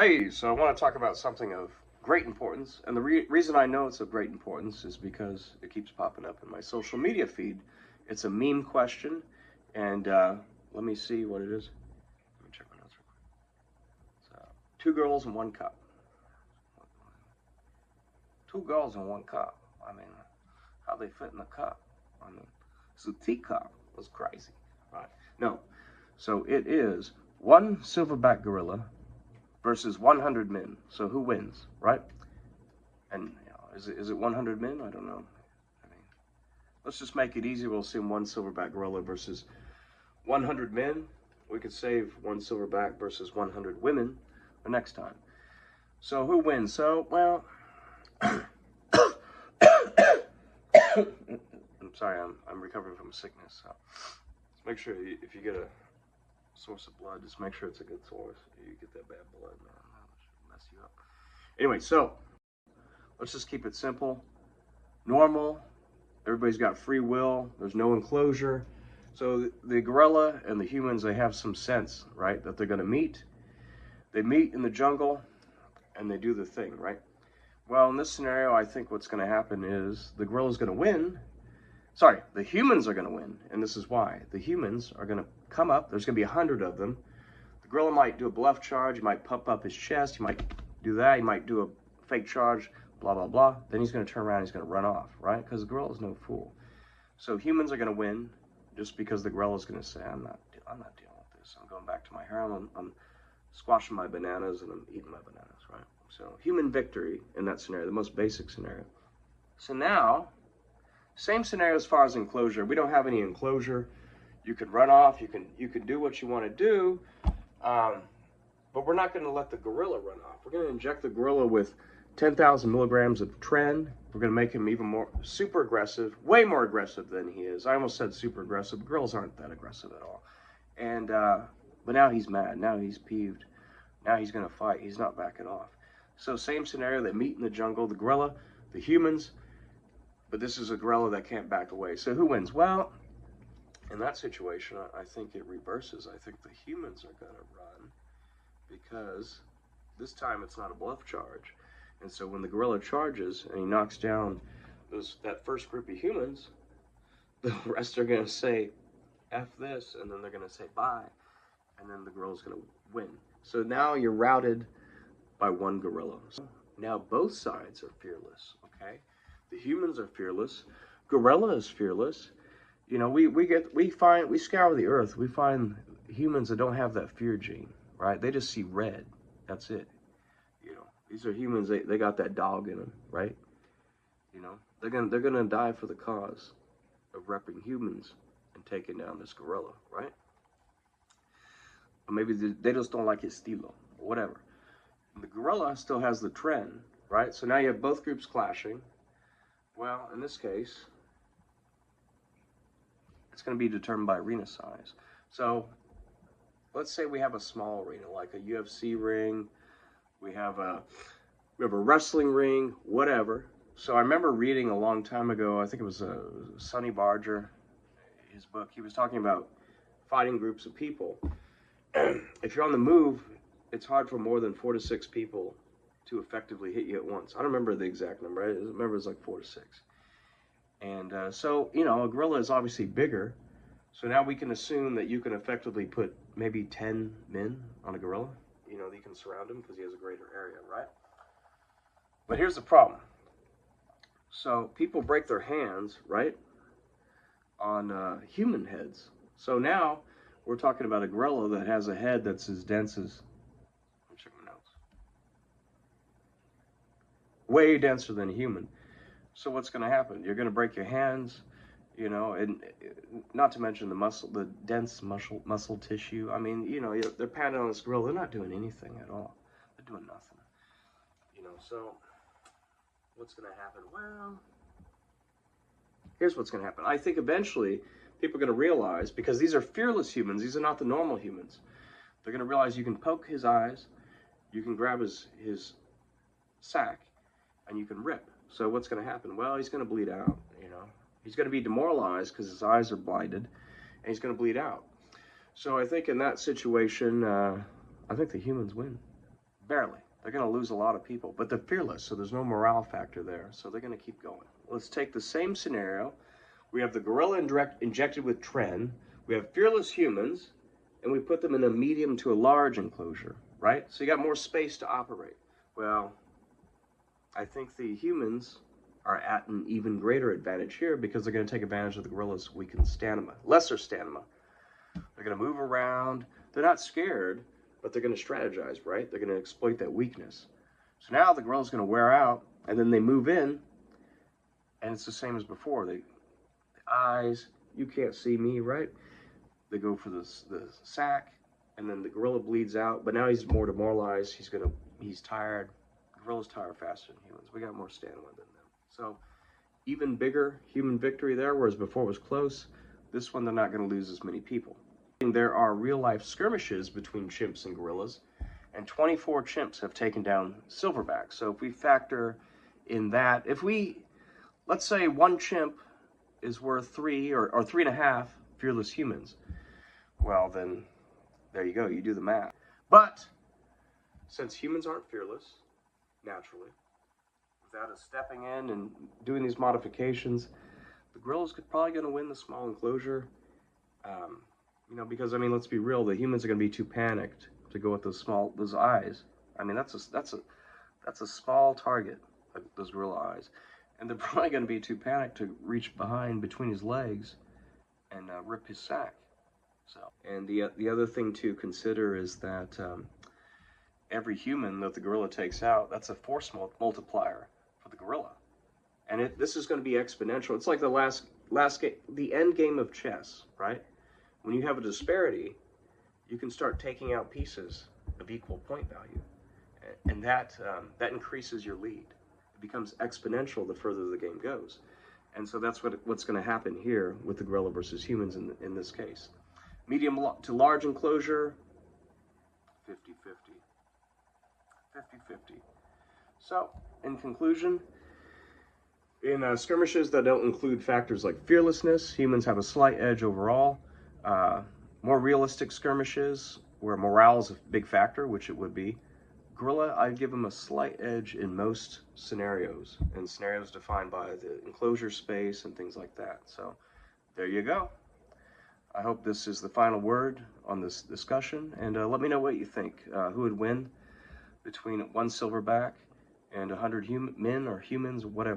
Hey, so I want to talk about something of great importance, and the reason I know it's of great importance is because it keeps popping up in my social media feed. It's a meme question, and let me see what it is. Let me check my notes real quick. So, two girls in one cup. Two girls in one cup. I mean, how they fit in the cup? I mean, it's a teacup. It was crazy, right? No, so it is one silverback gorilla versus 100 men. So who wins, right? And is it 100 men? I don't know. I mean, let's just make it easy. We'll assume one silverback gorilla versus 100 men. We could save one silverback versus 100 women for next time. So who wins? So, well, I'm sorry, I'm recovering from sickness. So just make sure if you get a source of blood, just make sure it's a good source. You get that bad blood, man, that'll mess you up. Anyway, so let's just keep it simple. Normal. Everybody's got free will. There's no enclosure. So the gorilla and the humans, they have some sense, right, that they're going to meet. They meet in the jungle and they do the thing, right? Well, in this scenario, I think what's going to happen is the gorilla's going to win. Sorry, the humans are going to win, and this is why. The humans are going to come up. There's going to be 100 of them. The gorilla might do a bluff charge. He might puff up his chest. He might do that. He might do a fake charge, blah, blah, blah. Then he's going to turn around and he's going to run off, right? Because the gorilla is no fool. So humans are going to win just because the gorilla is going to say, I'm not dealing with this. I'm going back to my harem. I'm squashing my bananas and I'm eating my bananas, right? So human victory in that scenario, the most basic scenario. So now, same scenario as far as enclosure. We don't have any enclosure. You can run off. You can do what you want to do, but we're not going to let the gorilla run off. We're going to inject the gorilla with 10,000 milligrams of tren. We're going to make him even more super aggressive, way more aggressive than he is. I almost said super aggressive. Gorillas aren't that aggressive at all. And but now he's mad. Now he's peeved. Now he's going to fight. He's not backing off. So same scenario. They meet in the jungle. The gorilla, the humans. But this is a gorilla that can't back away. So who wins? Well, in that situation, I think it reverses. I think the humans are going to run because this time it's not a bluff charge. And so when the gorilla charges and he knocks down that first group of humans, the rest are going to say, F this, and then they're going to say bye. And then the gorilla's going to win. So now you're routed by one gorilla. So now both sides are fearless, okay? The humans are fearless. Gorilla is fearless. You know, we scour the earth. We find humans that don't have that fear gene, right? They just see red. That's it. You know, these are humans. They got that dog in them, right? You know, they're gonna die for the cause of repping humans and taking down this gorilla, right? Or maybe they just don't like his estilo, or whatever. And the gorilla still has the trend, right? So now you have both groups clashing. Well, in this case, it's going to be determined by arena size. So let's say we have a small arena, like a UFC ring, we have a wrestling ring, whatever. So I remember reading a long time ago, I think it was Sonny Barger, his book, he was talking about fighting groups of people. If you're on the move, it's hard for more than 4 to 6 people to effectively hit you at once. I don't remember the exact number. I remember it was like 4 to 6. And so, you know, a gorilla is obviously bigger. So now we can assume that you can effectively put maybe 10 men on a gorilla. You know, you can surround him because he has a greater area, right? But here's the problem. So people break their hands, right, on human heads. So now we're talking about a gorilla that has a head that's as dense as, let me check my notes, way denser than a human. So what's going to happen? You're going to break your hands, you know, and not to mention the dense muscle tissue. I mean, you know, they're patting on this gorilla. They're not doing anything at all. They're doing nothing, you know. So what's going to happen? Well, here's what's going to happen. I think eventually people are going to realize, because these are fearless humans. These are not the normal humans. They're going to realize you can poke his eyes, you can grab his sack, and you can rip. So what's going to happen? Well, he's going to bleed out, you know. He's going to be demoralized because his eyes are blinded, and he's going to bleed out. So I think in that situation, I think the humans win. barely. They're going to lose a lot of people, but they're fearless, so there's no morale factor there, so they're going to keep going. Let's take the same scenario. We have the gorilla injected with tren, we have fearless humans, and we put them in a medium to a large enclosure, right? So you got more space to operate. Well, I think the humans are at an even greater advantage here because they're going to take advantage of the gorilla's weakened stamina, lesser stamina. They're going to move around. They're not scared, but they're going to strategize, right? They're going to exploit that weakness. So now the gorilla's going to wear out, and then they move in, and it's the same as before. The eyes, you can't see me, right? They go for the sack, and then the gorilla bleeds out, but now he's more demoralized. He's tired. Gorillas tire faster than humans. We got more stamina than them. So even bigger human victory there, whereas before it was close. This one, they're not going to lose as many people. There are real-life skirmishes between chimps and gorillas, and 24 chimps have taken down silverbacks. So if we factor in that, let's say one chimp is worth 3 or 3.5 fearless humans, well then, there you go, you do the math. But since humans aren't fearless, naturally, without us stepping in and doing these modifications, the gorilla's probably going to win the small enclosure. You know, because I mean, let's be real, the humans are going to be too panicked to go with those eyes. I mean, that's a small target, like those gorilla eyes, and they're probably going to be too panicked to reach behind between his legs and rip his sack. So, and the other thing to consider is that every human that the gorilla takes out, that's a force multiplier for the gorilla, and this is going to be exponential. It's like the end game of chess, right? When you have a disparity, you can start taking out pieces of equal point value, and that increases your lead. It becomes exponential the further the game goes, and so that's what's going to happen here with the gorilla versus humans in this case. Medium to large enclosure, 50-50. 50-50. So, in conclusion, in skirmishes that don't include factors like fearlessness, humans have a slight edge overall. More realistic skirmishes where morale is a big factor, which it would be, gorilla, I'd give them a slight edge in most scenarios, and scenarios defined by the enclosure space and things like that. So there you go. I hope this is the final word on this discussion, and let me know what you think. Who would win between one silverback and 100 men or humans, whatever.